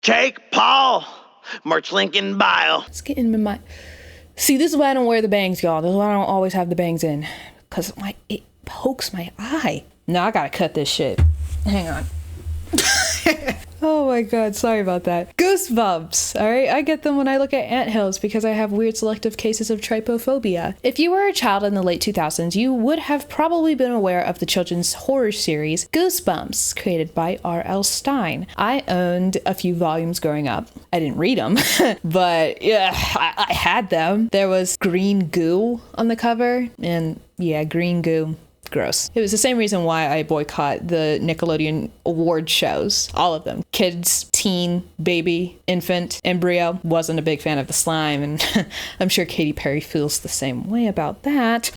Jake Paul, March Lincoln Bile. Let's get in my... See, this is why I don't wear the bangs, y'all. This is why I don't always have the bangs in. Because it pokes my eye. No, I gotta cut this shit. Hang on. Oh my god, sorry about that. Goosebumps, alright? I get them when I look at anthills because I have weird selective cases of trypophobia. If you were a child in the late 2000s, you would have probably been aware of the children's horror series Goosebumps, created by R.L. Stine. I owned a few volumes growing up. I didn't read them, but yeah, I had them. There was green goo on the cover, and yeah, green goo. Gross. It was the same reason why I boycott the Nickelodeon award shows. All of them. Kids, teen, baby, infant, embryo. Wasn't a big fan of the slime, and I'm sure Katy Perry feels the same way about that.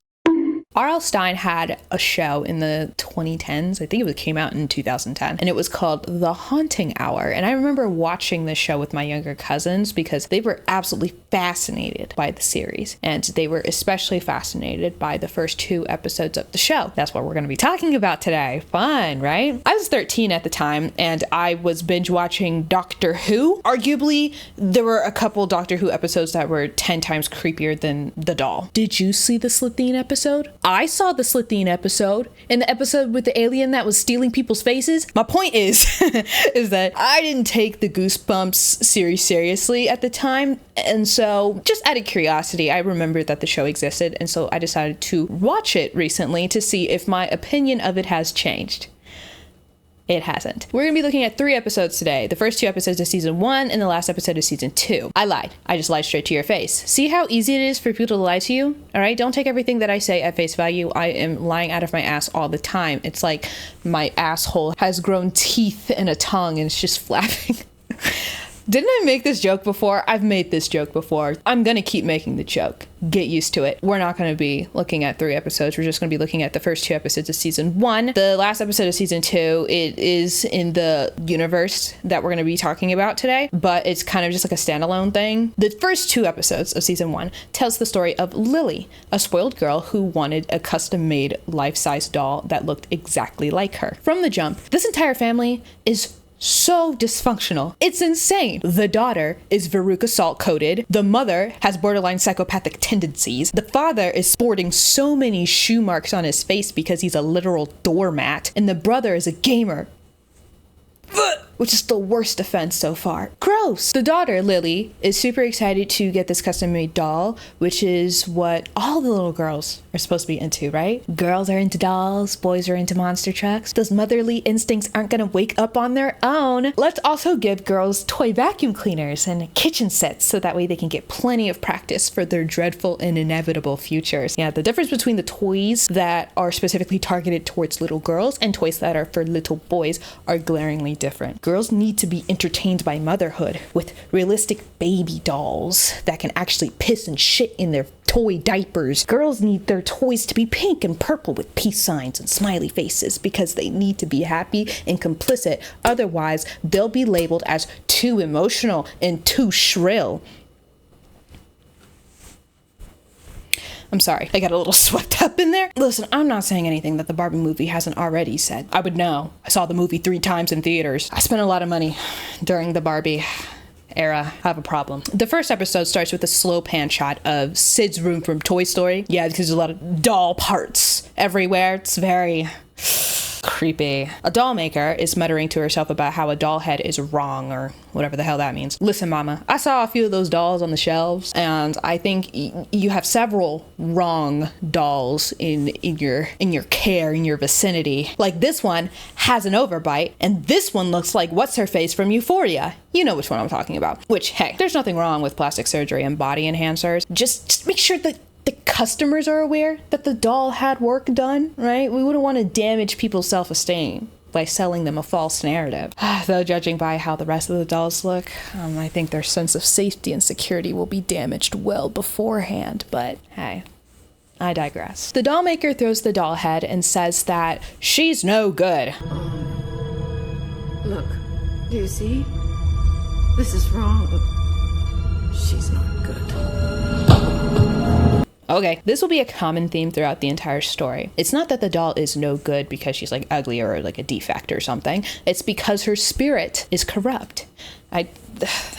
R.L. Stine had a show in the 2010s. I think it came out in 2010, and it was called The Haunting Hour. And I remember watching this show with my younger cousins because they were absolutely fascinated by the series, and they were especially fascinated by the first 2 episodes of the show. That's what we're going to be talking about today. Fun, right? I was 13 at the time, and I was binge watching Doctor Who. Arguably, there were a couple Doctor Who episodes that were 10 times creepier than the doll. Did you see the Slitheen episode? I saw the Slitheen episode, and the episode with the alien that was stealing people's faces. My point is, is that I didn't take the Goosebumps series seriously at the time, and so just out of curiosity, I remembered that the show existed, and so I decided to watch it recently to see if my opinion of it has changed. It hasn't. We're going to be looking at 3 episodes today. The first 2 episodes of season 1 and the last episode of season 2. I lied. I just lied straight to your face. See how easy it is for people to lie to you? All right? Don't take everything that I say at face value. I am lying out of my ass all the time. It's like my asshole has grown teeth and a tongue and it's just flapping. Didn't I make this joke before? I've made this joke before. I'm gonna keep making the joke. Get used to it. We're not gonna be looking at 3 episodes. We're just gonna be looking at the first 2 episodes of season 1. The last episode of season 2, it is in the universe that we're gonna be talking about today, but it's kind of just like a standalone thing. The first 2 episodes of season 1 tells the story of Lily, a spoiled girl who wanted a custom-made life-size doll that looked exactly like her. From the jump, this entire family is so dysfunctional. It's insane. The daughter is Veruca Salt coated. The mother has borderline psychopathic tendencies. The father is sporting so many shoe marks on his face because he's a literal doormat. And the brother is a gamer, which is the worst offense so far. Gross. The daughter, Lily, is super excited to get this custom-made doll, which is what all the little girls are supposed to be into, right? Girls are into dolls, boys are into monster trucks. Those motherly instincts aren't gonna wake up on their own. Let's also give girls toy vacuum cleaners and kitchen sets so that way they can get plenty of practice for their dreadful and inevitable futures. Yeah, the difference between the toys that are specifically targeted towards little girls and toys that are for little boys are glaringly different. Girls need to be entertained by motherhood with realistic baby dolls that can actually piss and shit in their toy diapers. Girls need their toys to be pink and purple with peace signs and smiley faces because they need to be happy and complicit. Otherwise, they'll be labeled as too emotional and too shrill. I'm sorry, I got a little swept up in there. Listen, I'm not saying anything that the Barbie movie hasn't already said. I would know. I saw the movie 3 times in theaters. I spent a lot of money during the Barbie era. I have a problem. The first episode starts with a slow pan shot of Sid's room from Toy Story. Yeah, because there's a lot of doll parts everywhere. It's very creepy. A doll maker is muttering to herself about how a doll head is wrong or whatever the hell that means. Listen, mama, I saw a few of those dolls on the shelves and I think you have several wrong dolls in your care, in your vicinity. Like this one has an overbite and this one looks like what's her face from Euphoria. You know which one I'm talking about. Which, hey, there's nothing wrong with plastic surgery and body enhancers. Just make sure that the customers are aware that the doll had work done, right? We wouldn't want to damage people's self-esteem by selling them a false narrative. Though judging by how the rest of the dolls look, I think their sense of safety and security will be damaged well beforehand, but hey, I digress. The doll maker throws the doll head and says that she's no good. Look, do you see? This is wrong. She's not good. Okay, this will be a common theme throughout the entire story. It's not that the doll is no good because she's like ugly or like a defect or something. It's because her spirit is corrupt. That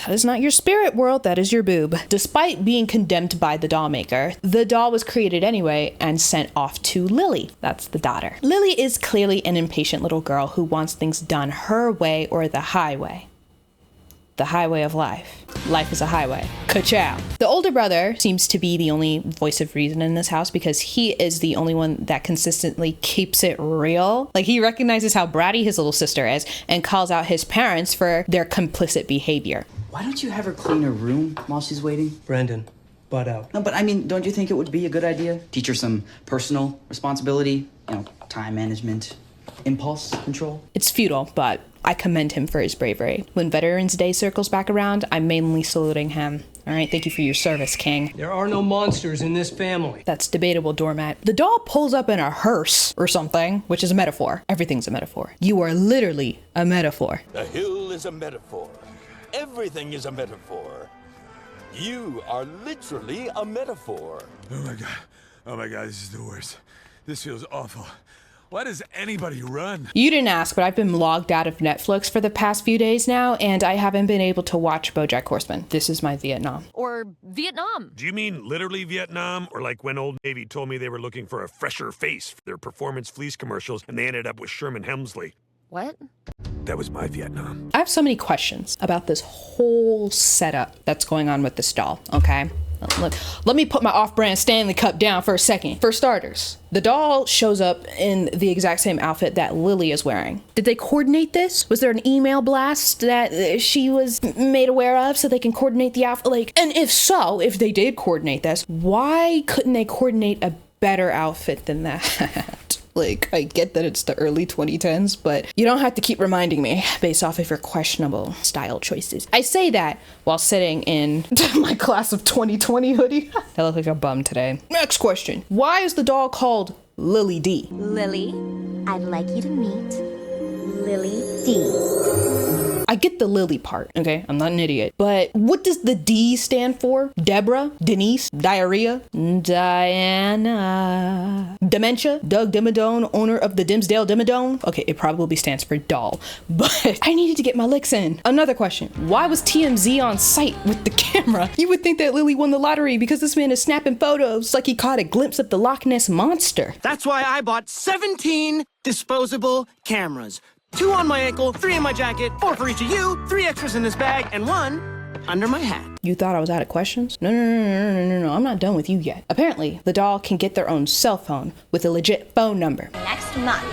is not your spirit, world. That is your boob. Despite being condemned by the doll maker, the doll was created anyway and sent off to Lily. That's the daughter. Lily is clearly an impatient little girl who wants things done her way or the highway. The highway of life. Life is a highway. Ka-chow. The older brother seems to be the only voice of reason in this house because he is the only one that consistently keeps it real. Like, he recognizes how bratty his little sister is and calls out his parents for their complicit behavior. Why don't you have her clean her room while she's waiting? Brandon, butt out. No, but I mean, don't you think it would be a good idea? Teach her some personal responsibility, time management, impulse control. It's futile, but I commend him for his bravery. When Veterans Day circles back around, I'm mainly saluting him. All right, thank you for your service, King. There are no monsters in this family. That's debatable, doormat. The doll pulls up in a hearse or something, which is a metaphor. Everything's a metaphor. You are literally a metaphor. The hill is a metaphor. Everything is a metaphor. You are literally a metaphor. Oh my god, this is the worst. This feels awful. Why does anybody run? You didn't ask, but I've been logged out of Netflix for the past few days now, and I haven't been able to watch BoJack Horseman. This is my Vietnam. Or Vietnam. Do you mean literally Vietnam? Or like when Old Navy told me they were looking for a fresher face for their performance fleece commercials and they ended up with Sherman Hemsley? What? That was my Vietnam. I have so many questions about this whole setup that's going on with this doll, okay? Let me put my off-brand Stanley Cup down for a second. For starters, the doll shows up in the exact same outfit that Lily is wearing. Did they coordinate this? Was there an email blast that she was made aware of so they can coordinate the outfit? And if so, if they did coordinate this, why couldn't they coordinate a better outfit than that? I get that it's the early 2010s, but you don't have to keep reminding me based off of your questionable style choices. I say that while sitting in my class of 2020 hoodie. I look like a bum today. Next question. Why is the doll called Lily D? Lily, I'd like you to meet Lily D. I get the Lily part, okay? I'm not an idiot. But what does the D stand for? Deborah? Denise? Diarrhea? Diana? Dementia? Doug Dimmadome, owner of the Dimmsdale Dimmadome? Okay, it probably stands for doll, but I needed to get my licks in. Another question. Why was TMZ on site with the camera? You would think that Lily won the lottery because this man is snapping photos like he caught a glimpse of the Loch Ness Monster. That's why I bought 17 disposable cameras. 2 on my ankle, 3 in my jacket, 4 for each of you, 3 extras in this bag, and 1 under my hat. You thought I was out of questions? No, I'm not done with you yet. Apparently, the doll can get their own cell phone with a legit phone number. Next month,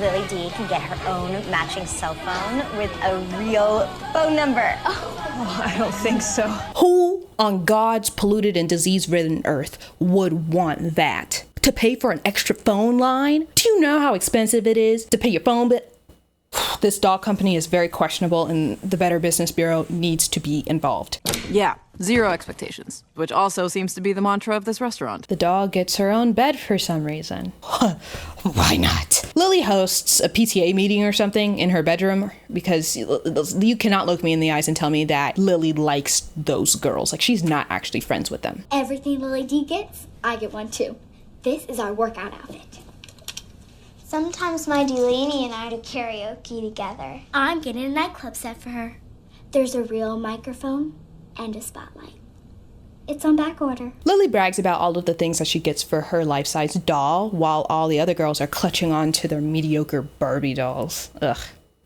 Lily D can get her own matching cell phone with a real phone number. Oh, I don't think so. Who on God's polluted and disease-ridden earth would want that? To pay for an extra phone line? Do you know how expensive it is to pay your phone bill? This doll company is very questionable and the Better Business Bureau needs to be involved. Yeah, 0 expectations, which also seems to be the mantra of this restaurant. The doll gets her own bed for some reason. Why not? Lily hosts a PTA meeting or something in her bedroom because you cannot look me in the eyes and tell me that Lily likes those girls. Like, she's not actually friends with them. Everything Lily D gets, I get one too. This is our workout outfit. Sometimes my Delaney and I do karaoke together. I'm getting a nightclub set for her. There's a real microphone and a spotlight. It's on back order. Lily brags about all of the things that she gets for her life-size doll, while all the other girls are clutching on to their mediocre Barbie dolls. Ugh,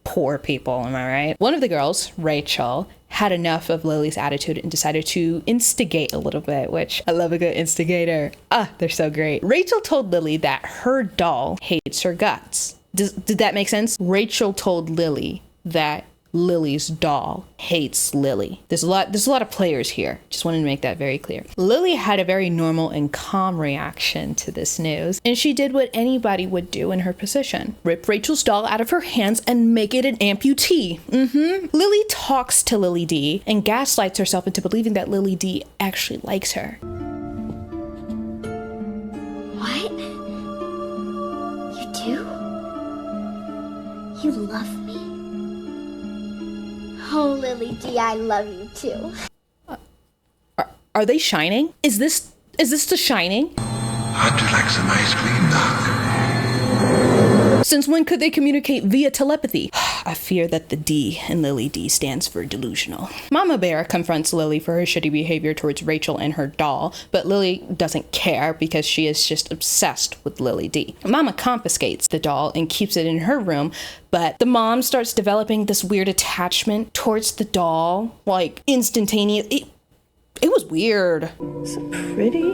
poor people, am I right? One of the girls, Rachel, had enough of Lily's attitude and decided to instigate a little bit, which I love a good instigator. They're so great. Rachel told Lily that her doll hates her guts. Did that make sense? Rachel told Lily that Lily's doll hates Lily. There's a lot of players here. Just wanted to make that very clear. Lily had a very normal and calm reaction to this news, and she did what anybody would do in her position. Rip Rachel's doll out of her hands and make it an amputee. Lily talks to Lily D and gaslights herself into believing that Lily D actually likes her. What? You do? You love me? Oh, Lily D, I love you too. Are they shining? Is this Is this The Shining? How'd you like some ice cream, Doc? Since when could they communicate via telepathy? I fear that the D in Lily D stands for delusional. Mama Bear confronts Lily for her shitty behavior towards Rachel and her doll, but Lily doesn't care because she is just obsessed with Lily D. Mama confiscates the doll and keeps it in her room, but the mom starts developing this weird attachment towards the doll, like instantaneous. It was weird. So pretty.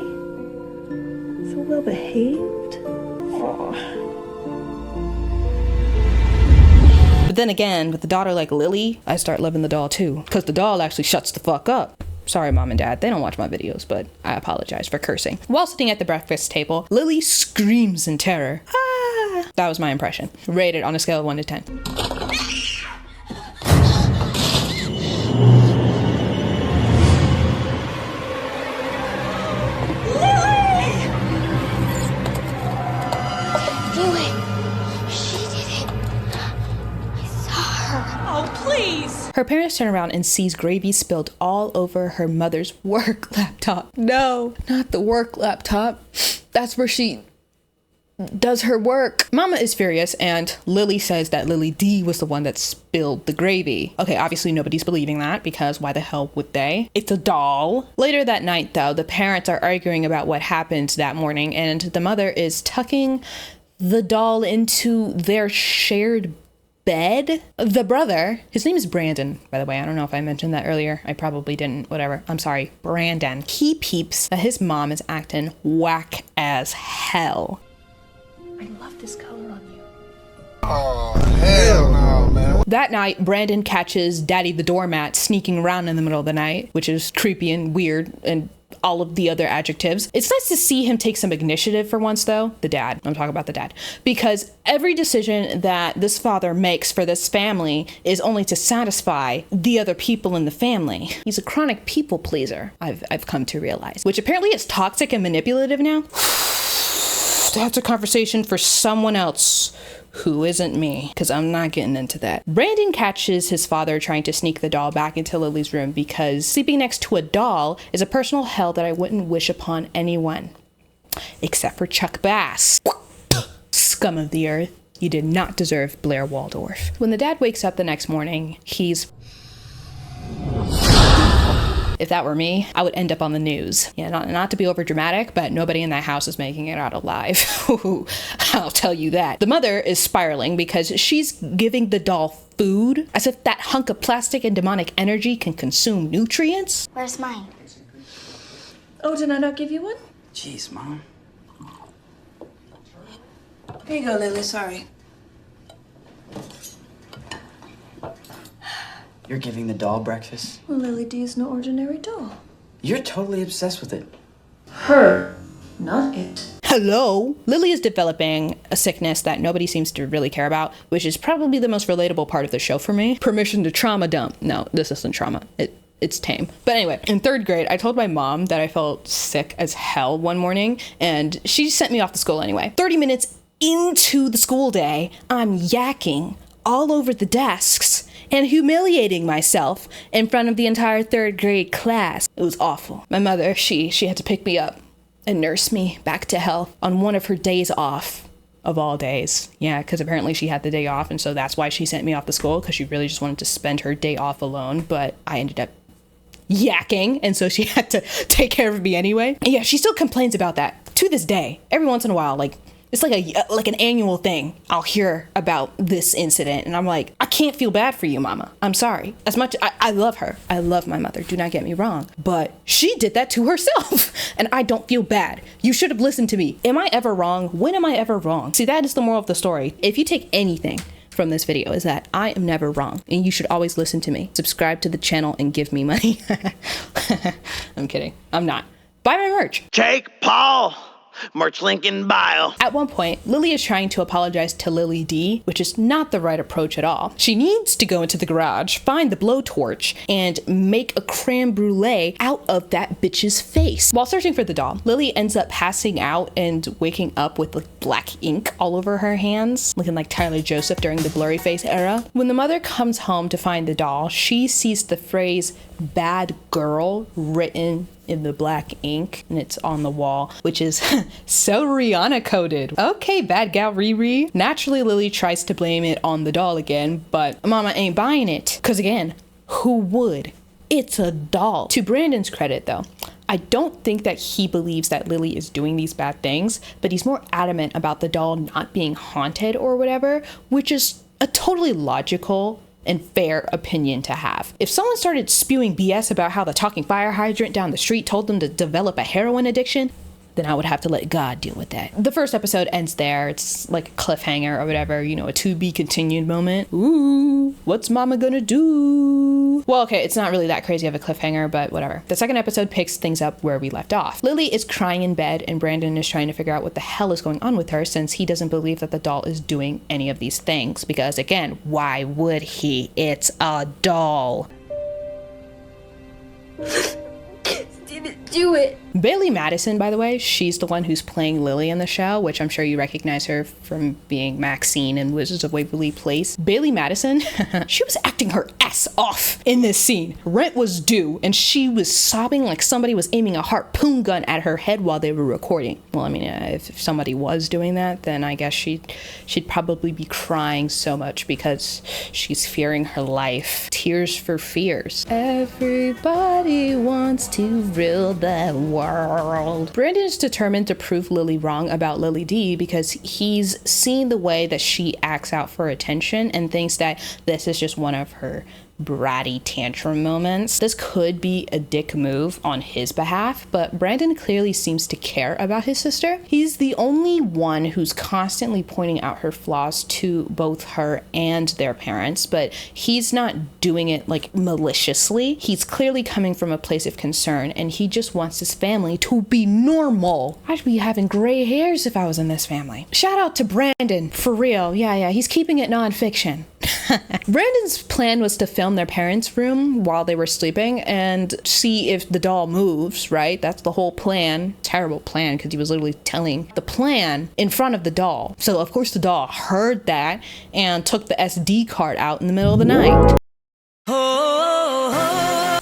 So well behaved. Aww. But then again, with a daughter like Lily, I start loving the doll too, because the doll actually shuts the fuck up. Sorry, Mom and Dad, they don't watch my videos, but I apologize for cursing. While sitting at the breakfast table, Lily screams in terror. Ah! That was my impression. Rated on a scale of 1 to 10. Her parents turn around and sees gravy spilled all over her mother's work laptop. No, not the work laptop. That's where she does her work. Mama is furious and Lily says that Lily D was the one that spilled the gravy. Okay, obviously nobody's believing that because why the hell would they? It's a doll. Later that night though, the parents are arguing about what happened that morning and the mother is tucking the doll into their shared bed. The brother, his name is Brandon, by the way. I don't know if I mentioned that earlier. I probably didn't. Whatever. I'm sorry. Brandon. He peeps that his mom is acting whack as hell. I love this color on you. Oh, hell no, man. That night, Brandon catches Daddy the doormat sneaking around in the middle of the night, which is creepy and weird and all of the other adjectives. It's nice to see him take some initiative for once though. The dad. I'm talking about the dad. Because every decision that this father makes for this family is only to satisfy the other people in the family. He's a chronic people pleaser, I've come to realize. Which apparently is toxic and manipulative now. That's a conversation for someone else who isn't me, because I'm not getting into that. Brandon catches his father trying to sneak the doll back into Lily's room because sleeping next to a doll is a personal hell that I wouldn't wish upon anyone. Except for Chuck Bass. Scum of the earth. You did not deserve Blair Waldorf. When the dad wakes up the next morning, he's... If that were me, I would end up on the news. Yeah, not to be over dramatic, but nobody in that house is making it out alive. I'll tell you that. The mother is spiraling because she's giving the doll food as if that hunk of plastic and demonic energy can consume nutrients. Where's mine? Oh, did I not give you one? Jeez, Mom. Here you go, Lily. Sorry. You're giving the doll breakfast? Well, Lily D is no ordinary doll. You're totally obsessed with it. Her, not it. Hello? Lily is developing a sickness that nobody seems to really care about, which is probably the most relatable part of the show for me. Permission to trauma dump. No, this isn't trauma. It's tame. But anyway, in 3rd grade, I told my mom that I felt sick as hell one morning, and she sent me off to school anyway. 30 minutes into the school day, I'm yakking all over the desks and humiliating myself in front of the entire 3rd grade class. It was awful. My mother, she had to pick me up and nurse me back to health on one of her days off. Of all days. Yeah, because apparently she had the day off, and so that's why she sent me off to school, because she really just wanted to spend her day off alone, but I ended up yakking, and so she had to take care of me anyway. And yeah, she still complains about that to this day. Every once in a while, like, it's like an annual thing. I'll hear about this incident and I'm like, I can't feel bad for you, Mama. I'm sorry. As much, I love her. I love my mother. Do not get me wrong. But she did that to herself and I don't feel bad. You should have listened to me. Am I ever wrong? When am I ever wrong? See, that is the moral of the story. If you take anything from this video is that I am never wrong and you should always listen to me. Subscribe to the channel and give me money. I'm kidding. I'm not. Buy my merch. Jake Paul. Merch link in bio. At one point, Lily is trying to apologize to Lily D, which is not the right approach at all. She needs to go into the garage, find the blowtorch, and make a creme brulee out of that bitch's face. While searching for the doll, Lily ends up passing out and waking up with like black ink all over her hands, looking like Tyler Joseph during the blurry face era. When the mother comes home to find the doll, she sees the phrase bad girl written in the black ink, and it's on the wall, which is so Rihanna coded. Okay, bad gal Riri. Naturally, Lily tries to blame it on the doll again, but Mama ain't buying it. Cause again, who would? It's a doll. To Brandon's credit though, I don't think that he believes that Lily is doing these bad things, but he's more adamant about the doll not being haunted or whatever, which is a totally logical and fair opinion to have. If someone started spewing BS about how the talking fire hydrant down the street told them to develop a heroin addiction, then I would have to let God deal with that. The first episode ends there. It's like a cliffhanger or whatever, you know, a to be continued moment. Ooh, what's Mama gonna do? Well, okay, it's not really that crazy of a cliffhanger, but whatever. The second episode picks things up where we left off. Lily is crying in bed and Brandon is trying to figure out what the hell is going on with her, since he doesn't believe that the doll is doing any of these things. Because again, why would he? It's a doll. Didn't do it. Bailey Madison, by the way, she's the one who's playing Lily in the show, which I'm sure you recognize her from being Maxine in Wizards of Waverly Place. Bailey Madison, she was acting her ass off in this scene. Rent was due, and she was sobbing like somebody was aiming a harpoon gun at her head while they were recording. Well, I mean, if somebody was doing that, then I guess she'd probably be crying so much because she's fearing her life. Tears for fears. Everybody wants to rule the world. Brandon is determined to prove Lily wrong about Lily D because he's seen the way that she acts out for attention and thinks that this is just one of her bratty tantrum moments. This could be a dick move on his behalf, but Brandon clearly seems to care about his sister. He's the only one who's constantly pointing out her flaws to both her and their parents, but he's not doing it like maliciously. He's clearly coming from a place of concern, and he just wants his family to be normal. I'd be having gray hairs if I was in this family. Shout out to Brandon, for real. Yeah, he's keeping it nonfiction. Brandon's plan was to film their parents' room while they were sleeping and see if the doll moves, right? That's the whole plan. Terrible plan, because he was literally telling the plan in front of the doll. So of course the doll heard that and took the SD card out in the middle of the night.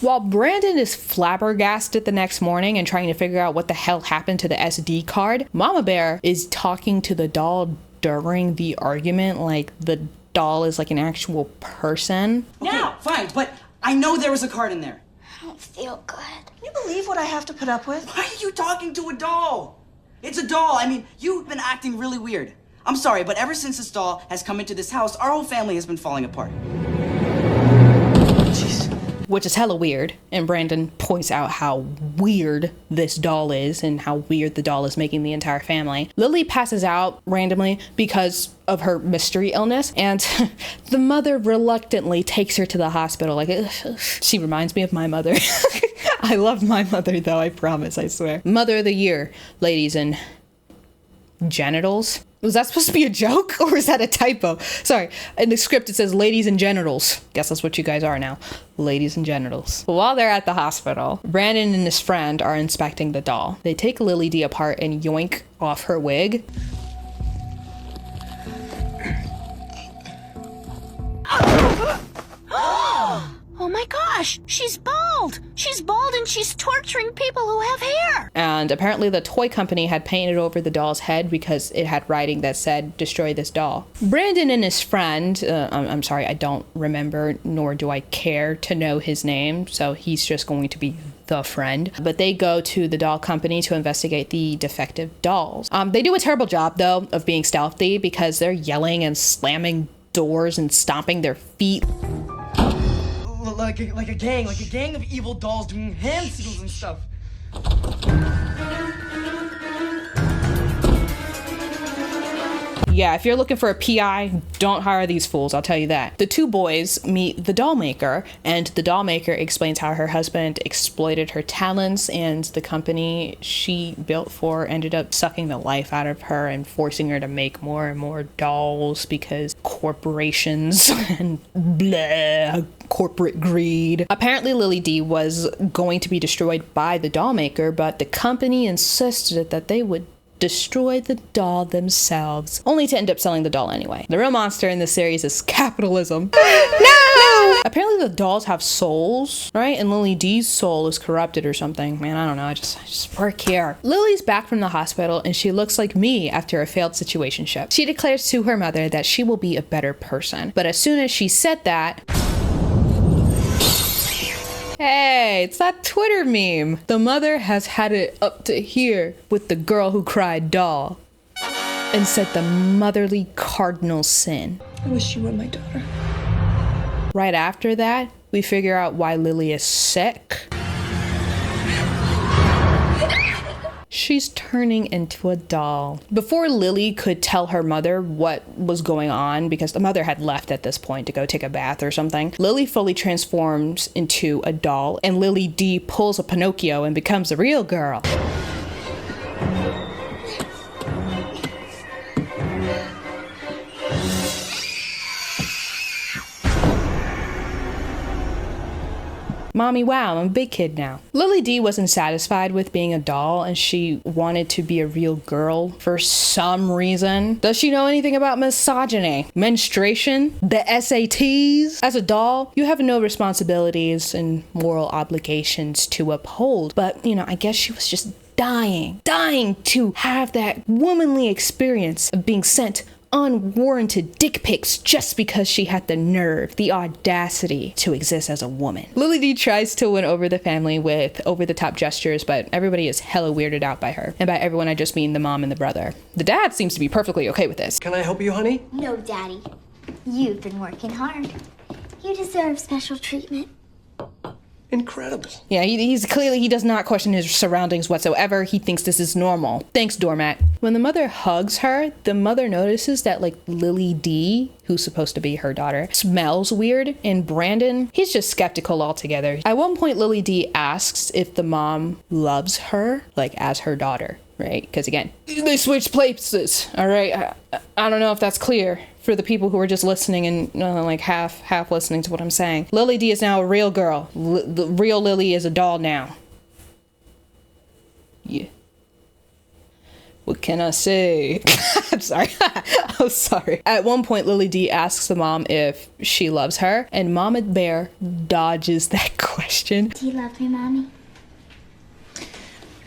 While Brandon is flabbergasted the next morning and trying to figure out what the hell happened to the SD card, Mama Bear is talking to the doll during the argument like the doll is like an actual person. Okay, fine, but I know there was a card in there. I don't feel good. Can you believe what I have to put up with? Why are you talking to a doll? It's a doll. I mean, you've been acting really weird. I'm sorry, but ever since this doll has come into this house, our whole family has been falling apart. Jeez. Which is hella weird, and Brandon points out how weird this doll is and how weird the doll is making the entire family. Lily passes out randomly because of her mystery illness, and the mother reluctantly takes her to the hospital. Like, she reminds me of my mother. I love my mother though, I promise, I swear. Mother of the year, ladies and genitals. Was that supposed to be a joke, or is that a typo? Sorry, in the script it says ladies and genitals. Guess that's what you guys are now, ladies and genitals. While they're at the hospital, Brandon and his friend are inspecting the doll. They take Lily D apart and yoink off her wig. Oh my gosh, she's bald! She's bald and she's torturing people who have hair! And apparently the toy company had painted over the doll's head because it had writing that said, destroy this doll. Brandon and his friend, I'm sorry, I don't remember, nor do I care to know his name, so he's just going to be the friend. But they go to the doll company to investigate the defective dolls. They do a terrible job, though, of being stealthy because they're yelling and slamming doors and stomping their feet. Like a gang of evil dolls doing hand signals and stuff. Yeah, if you're looking for a PI, don't hire these fools, I'll tell you that. The two boys meet the doll maker, and the doll maker explains how her husband exploited her talents, and the company she built for ended up sucking the life out of her and forcing her to make more and more dolls because corporations and blah, corporate greed. Apparently Lily D was going to be destroyed by the doll maker, but the company insisted that they would destroy the doll themselves, only to end up selling the doll anyway. The real monster in this series is capitalism. No! Apparently the dolls have souls, right? And Lily D's soul is corrupted or something. Man, I don't know. I just work here. Lily's back from the hospital and she looks like me after a failed situationship. She declares to her mother that she will be a better person. But as soon as she said that, hey, it's that Twitter meme. The mother has had it up to here with the girl who cried doll and said the motherly cardinal sin. I wish you were my daughter. Right after that, we figure out why Lily is sick. She's turning into a doll. Before Lily could tell her mother what was going on, because the mother had left at this point to go take a bath or something, Lily fully transforms into a doll, and Lily D pulls a Pinocchio and becomes a real girl. Mommy, wow, I'm a big kid now. Lily D wasn't satisfied with being a doll and she wanted to be a real girl for some reason. Does she know anything about misogyny, menstruation, the SATs? As a doll, you have no responsibilities and moral obligations to uphold. But, you know, I guess she was just dying to have that womanly experience of being sent unwarranted dick pics just because she had the nerve, the audacity to exist as a woman. Lily D tries to win over the family with over-the-top gestures, but everybody is hella weirded out by her. And by everyone, I just mean the mom and the brother. The dad seems to be perfectly okay with this. Can I help you, honey? No, Daddy. You've been working hard. You deserve special treatment. Incredible. Yeah, he's clearly, he does not question his surroundings whatsoever. He thinks this is normal. Thanks, doormat. When the mother hugs her, the mother notices that, like, Lily D, who's supposed to be her daughter, smells weird, and Brandon, he's just skeptical altogether. At one point, Lily D asks if the mom loves her, like, as her daughter, right? Because again, they switch places, all right? I don't know if that's clear for the people who are just listening and like half listening to what I'm saying. Lily D is now a real girl. The real Lily is a doll now. Yeah. What can I say? I'm sorry. I'm sorry. At one point, Lily D asks the mom if she loves her, and Mama Bear dodges that question. Do you love me, Mommy?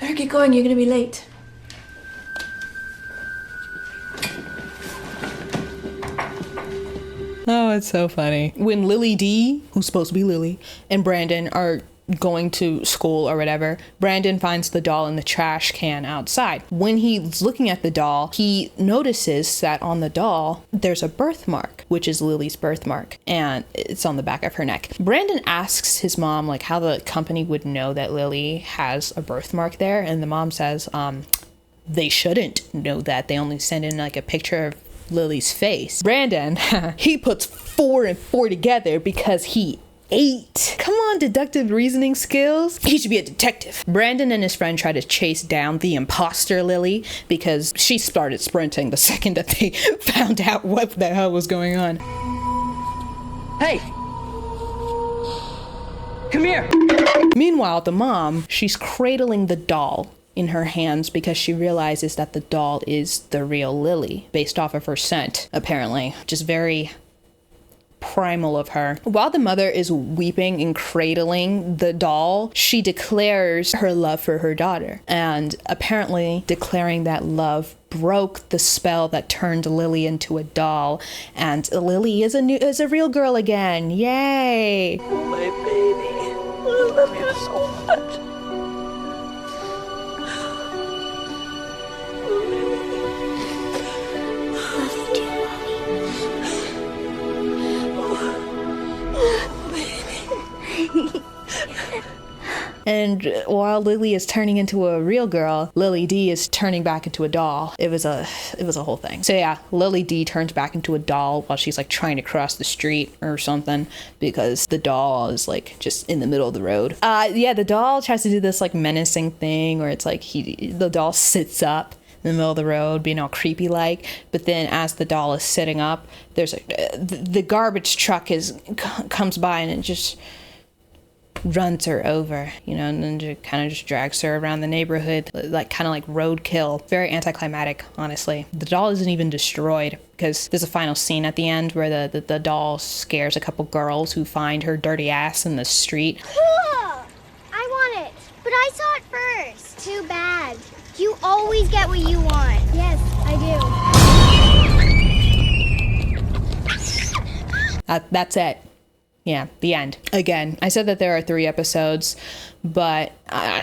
Better get going, you're gonna be late. Oh, it's so funny. When Lily D, who's supposed to be Lily, and Brandon are going to school or whatever, Brandon finds the doll in the trash can outside. When he's looking at the doll, he notices that on the doll, there's a birthmark, which is Lily's birthmark, and it's on the back of her neck. Brandon asks his mom, like, how the company would know that Lily has a birthmark there, and the mom says, they shouldn't know that. They only send in, like, a picture of Lily's face. Brandon, he puts 4 and 4 together because he ate. Come on, deductive reasoning skills. He should be a detective. Brandon and his friend try to chase down the imposter Lily because she started sprinting the second that they found out what the hell was going on. Hey! Come here! Meanwhile, the mom, she's cradling the doll in her hands because she realizes that the doll is the real Lily based off of her scent, apparently. Just very primal of her. While the mother is weeping and cradling the doll, she declares her love for her daughter, and apparently declaring that love broke the spell that turned Lily into a doll, and Lily is a real girl again. Yay! Oh, my baby. I love you so much. And while Lily is turning into a real girl, Lily D is turning back into a doll. It was a whole thing. So yeah, Lily D turns back into a doll while she's like trying to cross the street or something because the doll is like just in the middle of the road. Yeah, the doll tries to do this like menacing thing where it's like the doll sits up in the middle of the road being all creepy like, but then as the doll is sitting up, there's the garbage truck comes by and it just runs her over, you know, and then kind of just drags her around the neighborhood, like kind of like roadkill. Very anticlimactic, honestly. The doll isn't even destroyed because there's a final scene at the end where the doll scares a couple girls who find her dirty ass in the street. Cool! I want it, but I saw it first. Too bad. You always get what you want. Yes, I do. That's it. Yeah, the end. Again, I said that there are 3 episodes, but I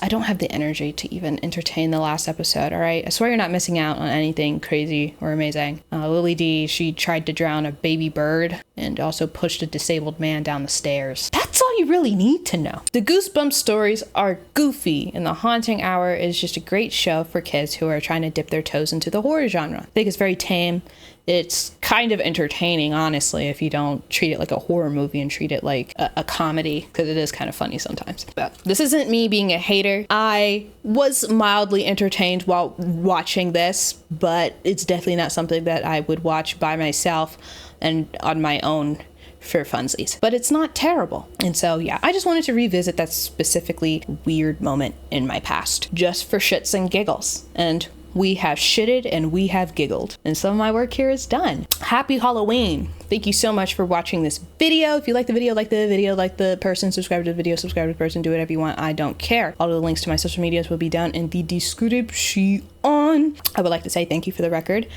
don't have the energy to even entertain the last episode, all right? I swear you're not missing out on anything crazy or amazing. Lily D, she tried to drown a baby bird and also pushed a disabled man down the stairs. That's all you really need to know. The Goosebumps stories are goofy, and The Haunting Hour is just a great show for kids who are trying to dip their toes into the horror genre. I think it's very tame. It's kind of entertaining, honestly, if you don't treat it like a horror movie and treat it like a comedy, because it is kind of funny sometimes. But this isn't me being a hater. I was mildly entertained while watching this, but it's definitely not something that I would watch by myself and on my own for funsies. But it's not terrible. And so, yeah, I just wanted to revisit that specifically weird moment in my past, just for shits and giggles. And we have shitted and we have giggled. And some of my work here is done. Happy Halloween. Thank you so much for watching this video. If you like the video, like the person, subscribe to the video, subscribe to the person, do whatever you want. I don't care. All of the links to my social medias will be down in the description. I would like to say thank you for the record.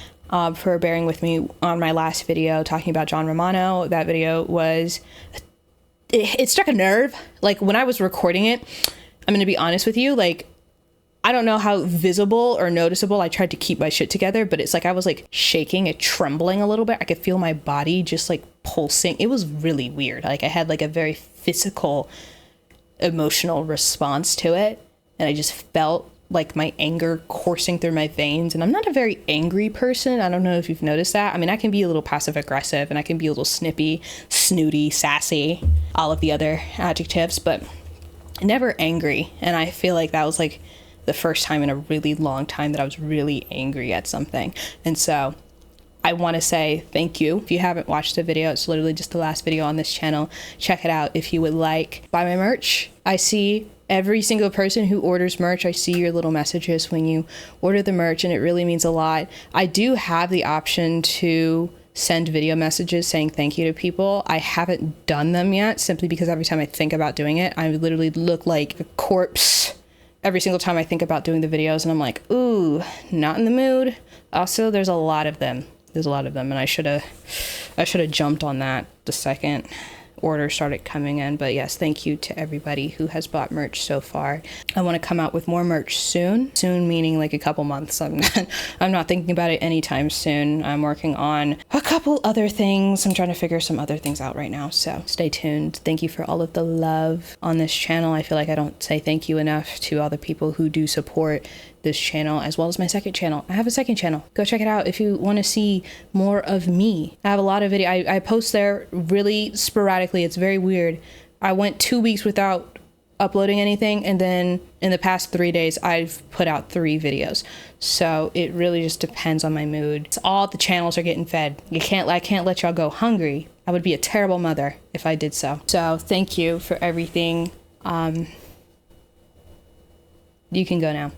For bearing with me on my last video talking about John Romano. That video was, it struck a nerve. Like when I was recording it, I'm gonna be honest with you, like, I don't know how visible or noticeable I tried to keep my shit together, but it's like I was like shaking and trembling a little bit. I could feel my body just like pulsing. It was really weird. Like I had like a very physical, emotional response to it. And I just felt like my anger coursing through my veins. And I'm not a very angry person. I don't know if you've noticed that. I mean, I can be a little passive aggressive and I can be a little snippy, snooty, sassy, all of the other adjectives, but never angry. And I feel like that was like the first time in a really long time that I was really angry at something. And so I want to say thank you. If you haven't watched the video, it's literally just the last video on this channel. Check it out if you would like. Buy my merch. I see every single person who orders merch. I see your little messages when you order the merch, and it really means a lot. I do have the option to send video messages saying thank you to people. I haven't done them yet, simply because every time I think about doing it, I literally look like a corpse every single time I think about doing the videos, and I'm like, ooh, not in the mood. Also, there's a lot of them. There's a lot of them, and I should have jumped on that the second order started coming in. But yes, thank you to everybody who has bought merch so far. I want to come out with more merch soon. Soon meaning like a couple months. I'm not thinking about it anytime soon. I'm working on a couple other things. I'm trying to figure some other things out right now. So stay tuned. Thank you for all of the love on this channel. I feel like I don't say thank you enough to all the people who do support this channel, as well as my second channel. I have a second channel. Go check it out if you want to see more of me. I have a lot of video. I post there really sporadically. It's very weird. I went 2 weeks without uploading anything, and then in the past 3 days I've put out 3 videos. So it really just depends on my mood. It's all the channels are getting fed. I can't let y'all go hungry. I would be a terrible mother if I did so. So thank you for everything. You can go now.